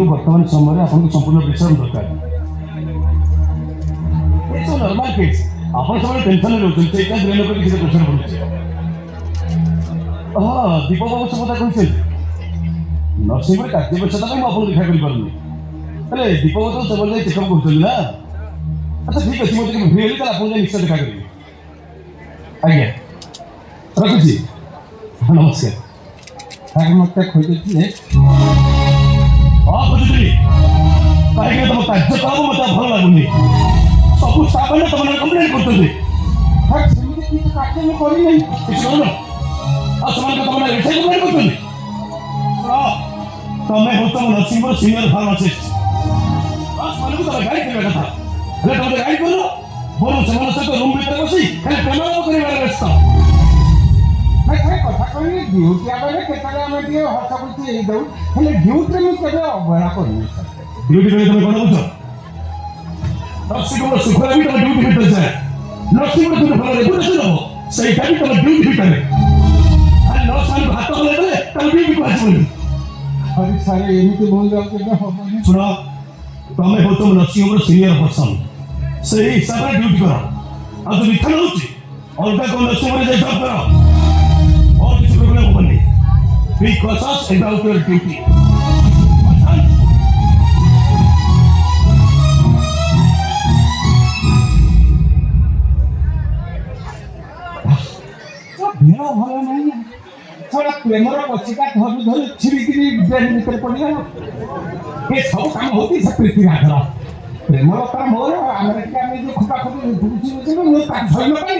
ବର୍ତ୍ତମାନ ସମୟରେ ଆପଣଙ୍କୁ ସମ୍ପୂର୍ଣ୍ଣ ବିଶ୍ରାମ ଦରକାର। ଏସବୁ ନର୍ମାଲ କେସ୍। ଆପଣ ସବୁବେଳେ ଟେନସନରେ ରହୁଛନ୍ତି, ସେଇଟା ବ୍ରେନ୍ ଉପରେ କିଛି ପ୍ରେସର ପଡୁଛି। ହଁ, ଦୀପକ ବାବୁ ସେ କଥା କହିଛନ୍ତି। ନରସିଂହରେ କାର୍ଯ୍ୟ ବ୍ୟସ୍ତତା ପାଇଁ ମୁଁ ଆପଣଙ୍କୁ ଦେଖା କରିପାରୁନି। ହେଲେ ଦୀପକ ବାବୁ ସବୁବେଳେ ଯାଇ ଚେକଅପ୍ କରୁଛନ୍ତି ନା। ଆଚ୍ଛା ଠିକ୍ ଅଛି, ମୁଁ ଟିକେ ଫ୍ରି ହେଲି ତାହେଲେ ଆପଣଙ୍କୁ ଯାଇ ନିଶ୍ଚୟ ଦେଖା କରିବି। ଆଜ୍ଞା ରଖୁଛି, ନମସ୍କାର। ଆଜ୍ଞା ମୋତେ ଖୋଜୁଥିଲେ। ହଁ ବୁଝୁଥିଲି, କାହିଁକି ତମ କାର୍ଯ୍ୟକଳାପ ମୋତେ ଭଲ ଲାଗୁନି। ସବୁ ଷ୍ଟାଫ୍ ମାନେ ତମମାନେ କମ୍ପ୍ଲେନ୍ କରୁଛନ୍ତି। ସେମିତି କିଛି କାର୍ଯ୍ୟ ମୁଁ କରିନାହିଁ। କିଛି କରୁନ, ଆଉ ସେମାନେ ତମମାନେ ଏଠି କମ୍ପ୍ଲେନ୍ କରୁଛନ୍ତି। ତମେ ହଉଛ ନରସିଂହପୁର ସିନିୟର ଫାର୍ମାସିଷ୍ଟ। ସେମାନଙ୍କୁ ତମେ ଗାଇଡ୍ କରିବା କଥା, ହେଲେ ତମେ ଗାଇଡ୍ କରୁନ। ବରଂ ସେମାନଙ୍କ ସହିତ ରୁମ୍ ଭିତରେ ବସି ଖାଲି ପ୍ରେମାଳାପ କରିବାରେ ବ୍ୟସ୍ତ। ନାଇଁ ଭାଇ କଥା କହିବି, ଡ୍ୟୁଟି ଆଗରେ କେତେବେଳେ ଆମେ ଟିକେ ହସ ଖୁସି ହେଇଯାଉ, ହେଲେ ଡ୍ୟୁଟିରେ ମୁଁ କେବେ ଅବହେଳା କରିନି। ଡ୍ୟୁଟି କରି ତମେ କ'ଣ ବୁଝ? ନରସିଂହପୁର ସୁଖରେ ବି ତମେ ଡ୍ୟୁଟି ଭିତରେ ଯାଏ। ନରସିଂହପୁର ତୁମେ ଭଲ ରେପୁଟେସନ୍ ହବ, ସେଇଟା ବି ତମେ ଡ୍ୟୁଟି ଭିତରେ। ଆରେ ନର୍ସମାନଙ୍କୁ ହାତ ହଲେଇ ଦେଲେ ତମେ ଡ୍ୟୁଟିକୁ ଆସିବନି। ସରି ସାର୍, ଏମିତି ଭୁଲ ଯାଉଛି ହବନି। ଶୁଣ, ତମେ ହଉଛ ନରସିଂହପୁର ସିନିୟର ପର୍ସନ, ସେଇ ହିସାବରେ ଡ୍ୟୁଟି କର। ଆଉ ଯଦି ମିଥ୍ୟା ହେଉଛି ଅଲଗା କୋଉ ନରସିଂହପୁରରେ ଯାଇ ଜବ୍ କର, और किसी प्रॉब्लम होगी। Be cautious about your duty. ଦେହ ଭଲ ନାହିଁ, ଥୋଡ଼ା ପ୍ରେମର ପଛିକା ଧରି ଧରି ଛିଡ଼ିକିରି ବ୍ରେନ୍ ଭିତରେ ପଡ଼ିଗଲା। ଏ ସବୁ କାମ ହେଉଛି ସେ ପ୍ରୀତିରାଜର। ପ୍ରେମର ତାର ମୋର ଆମେ ଟିକେ ଆମେ ଯେଉଁ ଖୋପାଖୋପି ବୁଝୁଛୁ ମୁଁ ତାକୁ ଧରିବା ପାଇଁ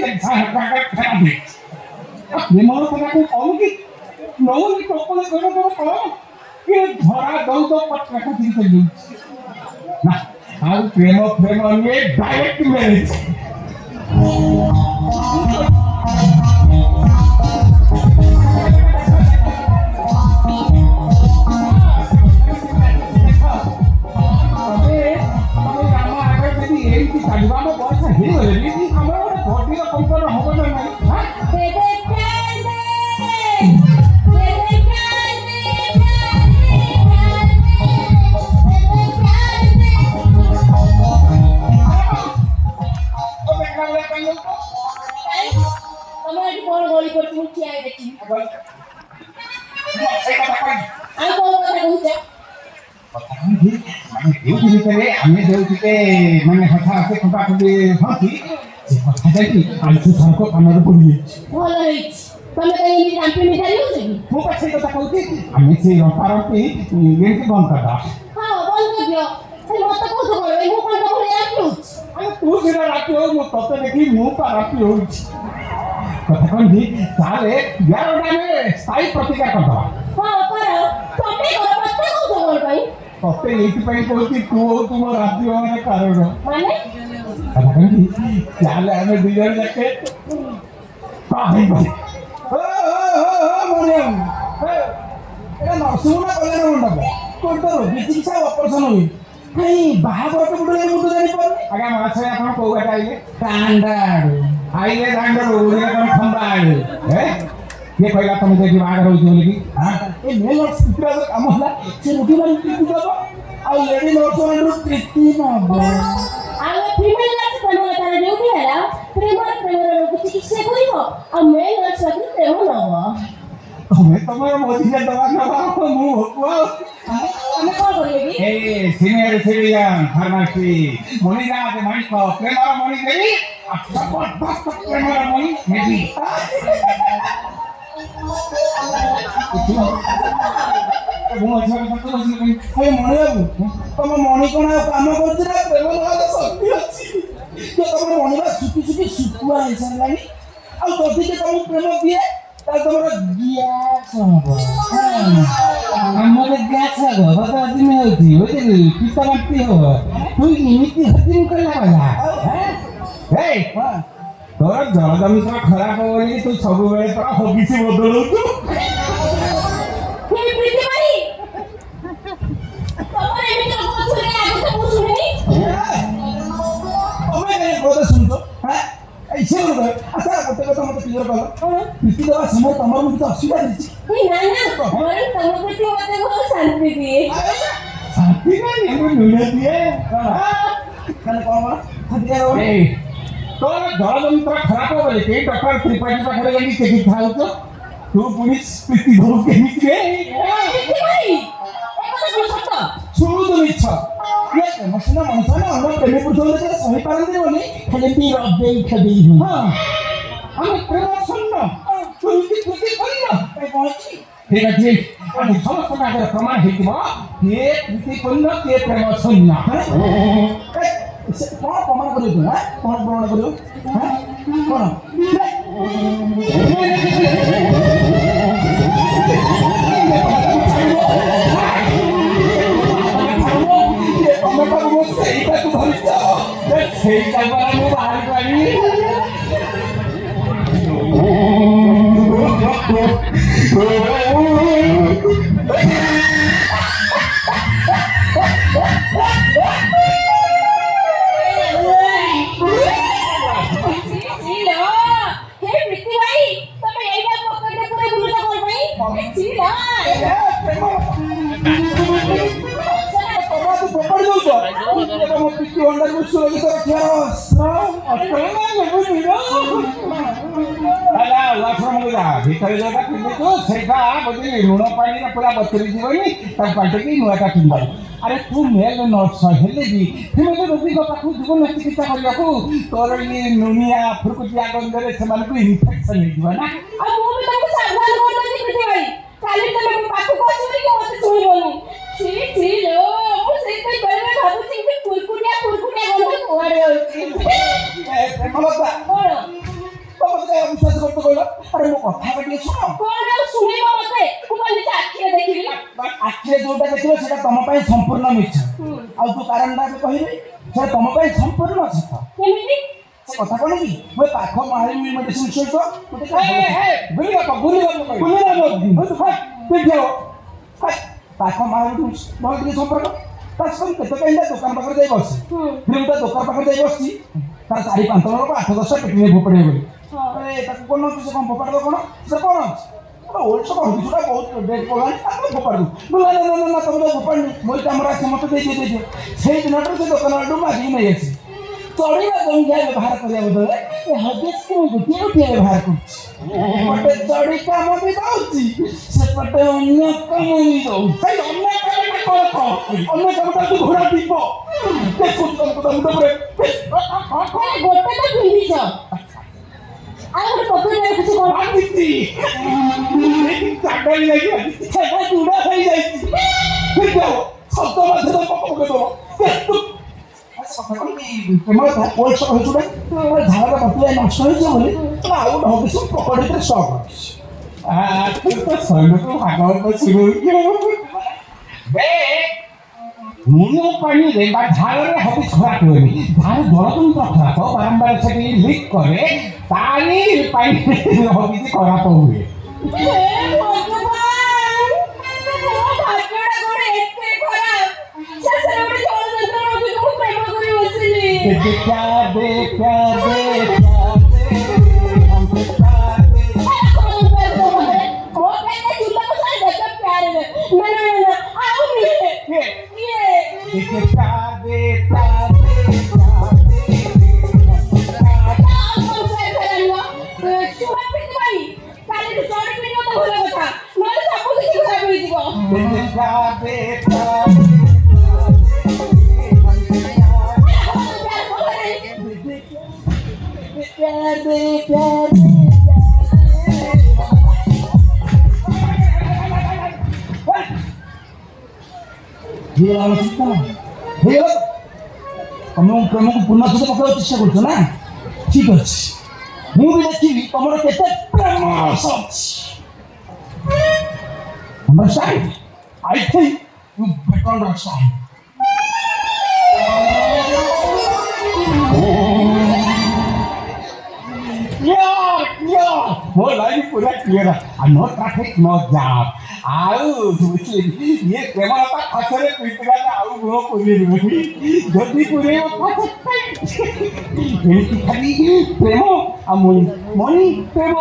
ଫେରାନ୍ତି। ପ୍ରେମର ତାକୁ କହୁଛି ନଉନି ଟୋକଲେ କହିବ କଣ କିଏ ଧରା ଦଉଦ ପଛକୁ ଚିନ୍ତା ଯାଉଛି ନା। ଆଉ ପ୍ରେମ ପ୍ରେମ ନିଏ ଡାଇରେକ୍ଟ ମ୍ୟାରେଜ। ଏଇଠି ଚାଲିବା ଆମ ବୟସ ହେଇଗଲେ ଆମର ଗୋଟେ ବଡ଼ିର କମ୍ପାଉଣ୍ଡର ହବ ନା ନାହିଁ। ଆମେ ଯୋଉ ଟିକେ ମାନେ କଥା ଆସେ ଖୋପାଖୋପି ହନ୍ତି ସେ କଥାଟା କି ଆଇଛୁ ସାରଙ୍କ କାନରେ ପଡ଼ିଯାଇଛି। ଭଲ ହେଇଛି, ତମେ କାହିଁକି ରାମ୍ପି ମିଠାଇ ହଉଛ କି? ମୁଁ ପା ସେଇ କଥା କହୁଛି, ଆମେ ସେଇ ରମ୍ପାରମ୍ପି ଏମିତି ବନ୍ଦ କରିଦେବା। ହଁ ବନ୍ଦ କରିଦିଅ, ମତେ କହୁଛ କଣ? ମୁଁ କଣ ତମ ଭଳିଆ ରାମ୍ପି ହଉଛି? ଆରେ ତୁ ସିନା ରାମ୍ପି ହଉ, ମୁଁ ତତେ ଦେଖି ମୁଁ ପା ରାମ୍ପି ହଉଛି। କଥା କହନ୍ତି ତାହେଲେ ୟାର ଗୋଟେ ଆମେ ସ୍ଥାୟୀ ପ୍ରତିକାର କରିଦେବା। ହଁ କର, ତମେ କର, ମତେ କହୁଛ କଣ ପାଇଁ? ତତେ ଏଇଥିପାଇଁ କହୁଛି ତୁ ହଉଛୁ ମୋ ରାତି ହବାର କାରଣ। ମାନେ କଥା କହନ୍ତି ତାହେଲେ ଆମେ ଦୁଇ ଜଣ ଯାକେ ନରସିଂହ କଲ୍ୟାଣ ମଣ୍ଡପ କୋଉଠି ତ ରୋଗୀ ଚିକିତ୍ସା ଅପରେସନ ହୁଏ। ଭାଇ ବାହାଘର କେଉଁଠି ମୁଁ ତ ଜାଣିପାରୁନି। ଆଜ୍ଞା ମାଛ ଆପଣ କୋଉ ବାଟେ ଆଇଲେ? ଦାଣ୍ଡାଡୁ ଆଇଲେ, ଦାଣ୍ଡରୁ ଓଡିଆ କଣ ଖମ୍ବା ଆଡୁ। କିଏ କହିଲା ତମକୁ ଏଠି ବାହାଘର ହଉଛି ବୋଲିକି? ଏ ମେଲ ସ୍ଥିତିର କାମ ହେଲା ସେ ରୋଗୀ ମାନଙ୍କୁ ଦବ, ଆଉ ଆଉ ଲେଡି ନର୍ସମାନଙ୍କରୁ ପ୍ରୀତି ନବ ଆଉ ଫିମେଲ ନର୍ସ ପ୍ରେମ ତାର ଡ୍ୟୁଟି ହେଲା ପ୍ରେମର ରୋଗ ଚିକିତ୍ସା କରିବ ଆଉ ମେଲ ନର୍ସ ପାଖରେ ପ୍ରେମ ନବ। ତମେ ତମର ମଝିରେ ଦବା ନବା ମୁଁ ହକୁ ଆଉ ଆମେ କଣ କରିବେ କି? ଏ ସିନିୟର ସିଟିଜେନ ଫାର୍ମାସି ମଣିରାଜ ମାଣିକ ପ୍ରେମର ମଣି ଦେବି ଜବରଦସ୍ତ ପ୍ରେମର ମଣି ନେବି। ମଣିବାବୁ ତମ ମଣି କଣ ଆଉ କାମ କରୁଛି ନା ପ୍ରେମ ନବାର ଶକ୍ତି ଅଛି ଯେ ତମ ମଣିବା ଶୁଖି ଶୁଖି ଶୁଖୁଆ ହେଇସାରିଲାଣି ଆଉ ଯଦି ଯେ ତମକୁ ପ୍ରେମ ଦିଏ ତାହେଲେ ତମର ଗ୍ୟାସ ହବ ଆମର ଗ୍ୟାସ ହବ କଥା ହଜିମ ହଉଛି ବୁଝିଲି ପିତା ବାନ୍ତି ହବ ତୁ ଏମିତି ହଜିମ କଲା କଥା ତୋର ଜଳ ଜମିତ୍ର ଖରାପ ବୋଲି ତୁ ସବୁବେଳେ ତୋର ହଗିସି ବଦଳଉଛୁ। ପ୍ରୀତି ଦେବା ସମୟ ତମର କିଛି ଅସୁବିଧା ହେଇଛି ଶାନ୍ତି ନାହିଁ ମୁଁ ଲୁଣ ଦିଏ ତୋର ଜଳ ଯନ୍ତ୍ର ଖରାପ ବୋଲି କେହି ଡକ୍ଟର ତ୍ରିପାଠୀ ପାଖରେ ଯାଇକି ଚିକିତ୍ସା ହେଉଛ ତୁ ପୁଣି ପ୍ରୀତି ଦେବୁ କେମିତି ଶୁଣୁଛୁ ମିଛ ପ୍ରେମ ସିନା ମଣିଷ ନା ଅନ୍ୟ ପ୍ରେମୀ ପୁରୁଷ ସହିପାରନ୍ତି ବୋଲି ଖାଲି ରବେଇ ଖେଦେଇ ହୁଏ ଆମେ ପ୍ରେମ ଶୂନ୍ୟ ଠିକ ଅଛି ସମସ୍ତଙ୍କ ଆଗରେ ପ୍ରମାଣ ହେଇଯିବ କିଏ ପ୍ରୀତି ପୂର୍ଣ୍ଣ କିଏ ପ୍ରେମ ଶୂନ୍ୟ କଣ ପ୍ରମାଣ କରିବୁ କଣ ପ୍ରମାଣ କରିବୁ କଣ ସେଇଟାକୁ ଧରିଛ ସେଇଟା ଦ୍ୱାରା ମୁଁ ବାହାର କରିବି ଭିତରେ ଯୋଉଟା ପିନ୍ଧୁଛୁ ସେଇଟା ବୋଧେ ଋଣ ପାଣିରେ ପୁରା ବତୁରି ଯିବନି ତାକୁ ପାଟିକି ନୂଆଟା ପିନ୍ଧିବୁ ଆରେ ତୁ ମେଲ ନର୍ସ ହେଲେ ବି ଫିମେଲ ରୋଗୀଙ୍କ ପାଖକୁ ଯିବୁ ନା ଚିକିତ୍ସା କରିବାକୁ ତୋର ଇଏ ନୁନିଆ ଫୁରୁକୁଟିଆ ଗନ୍ଧରେ ସେମାନଙ୍କୁ ଇନଫେକ୍ସନ ହେଇଯିବ ନା କାଲି ତମେ ମୋ ପାଖକୁ ଆସିବନି କି ମତେ ଛୁଇଁବନି ଛି ଛି ଲୋ ମୁଁ ସେଇଥିପାଇଁ ବେଳେ ବେଳେ ଭାବୁଛି କି କୁରକୁରିଆ ଗନ୍ଧ କୁଆଡ଼େ ହଉଛି ପ୍ରେମଲତା କଣ ତମେ ବିଶ୍ୱାସ କରୁଛ କହିଲ ଆରେ ମୋ କଥା ଟିକେ ଶୁଣ କଣ ଆଉ ଶୁଣିବ ମତେ ମୁଁ କାଲି ଆଖିରେ ଦେଖିଲି ଆଖିରେ ଯୋଉଟା ଦେଖିବ ସେଟା ତମ ପାଇଁ ସମ୍ପୂର୍ଣ୍ଣ ମିଛ ଆଉ ତୁ କାରଣଟା ବି କହିବି ସେଟା ତମ ପାଇଁ ସମ୍ପୂର୍ଣ୍ଣ ସତ କେମିତି ସେ କଥା କଣ କି ମୁଁ ପାଖ ମାରି ମେଡିସିନ ସହିତ ପାଖ ମାରି ଭଲ ଟିକେ ସମ୍ପର୍କ ତା ସହିତ କେତେ କେମିତି ଦୋକାନ ପାଖରେ ଯାଇ ବସି ଗୋଟେ ଦୋକାନ ପାଖରେ ଯାଇ ବସିଛି ତାର 4-5 ଲୋକ 8-10 ପେଟିରେ ଫୋପାଡ଼ିବେ ବୋଲି ତାକୁ କଣ ସେ କଣ ଫୋପାଡ଼ିବ କଣ ସେ କଣ ଅଛି ଓଲ୍ଡ ହବିସୁଟା ବହୁତ ଡେଟ୍ ପଡ଼ିଲାଣି ତାକୁ ଫୋପାଡ଼ିବୁ ନା ତମେ ଫୋପାଡ଼ିନି ମୁଁ ଆମର ଆସି ମତେ ଦେଇଦିଅ ସେଇ ଦିନଠାରୁ ସେ ଦୋକାନ ଆଡ଼ୁ ମାଗିକି ନେଇ ଆସି ଚଢ଼ିବା ଜଞ୍ଜା ବ୍ୟବହାର କରିବା ବଦଳରେ ଏ ହଗିସ୍କୁ ମୁଁ ଗୋଟିଏ ବ୍ୟବହାର କରୁଛି ଗୋଟେ ଚଢ଼ି କାମ ବି ଦଉଛି ସେପଟେ ଅନ୍ୟ କାମ ବି ଦଉଛି ଅନ୍ୟ କାମଟା କଣ ଅନ୍ୟ କାମଟା ତୁ ଘୋଡ଼ା দিব ଦେଖୁଛୁ ଗୋଟେ ତ ପିନ୍ଧିଛ ଆଉ ଗୋଟେ ପକେଟରେ କିଛି କଣ ଭାବିଛି ଚାକରି ଯାଇକି ସେଟା ଚୁଡ଼ା ହେଇଯାଇଛି ଶବ୍ଦ ମଧ୍ୟରେ ପକେଇଦବ ଝାଡ଼ଟା ପଟିଆ ନଷ୍ଟ ହେଇଯିବ ବୋଲି ଆଉ ଗୋଟେ ହବିଷ ପକଡ଼ ଭିତରେ ଷ୍ଟକ୍ ଅଛି ଶୈଳକୁ ଭାଗବତ ଶିରୋଇକି ଲୁଣ ପାଣିରେ ବା ଝାଳରେ ହବିଷ ଖରାପ ହୁଏନି ଝାଳ ଜଳତନ୍ତ୍ର ଖରାପ ବାରମ୍ବାର ସେଠି ଲିକ୍ କରେ ତାରି ପାଣିରେ ହବିଷ ଖରାପ ହୁଏ प्यार दे प्यार दे ହେଇଗଲା ଚିନ୍ତା ହେଇଗଲା ତମକୁ ପ୍ରେମକୁ ପୁନଃ ସହିତ ପକେଇବାକୁ ଚେଷ୍ଟା କରୁଛ ନା ଠିକ ଅଛି ମୁଁ ବି ଦେଖିବି ତମର କେତେ ପ୍ରେମ ଅଛି Understand? I think you better understand. Yeah. More like पूरा clear है. No traffic, no jam. आउ ये प्रेमा का असरे पिटरा का आउ गुनो पुरी रुई. जल्दी पुरे ये खाली प्रेम अमोनी मोनी प्रेम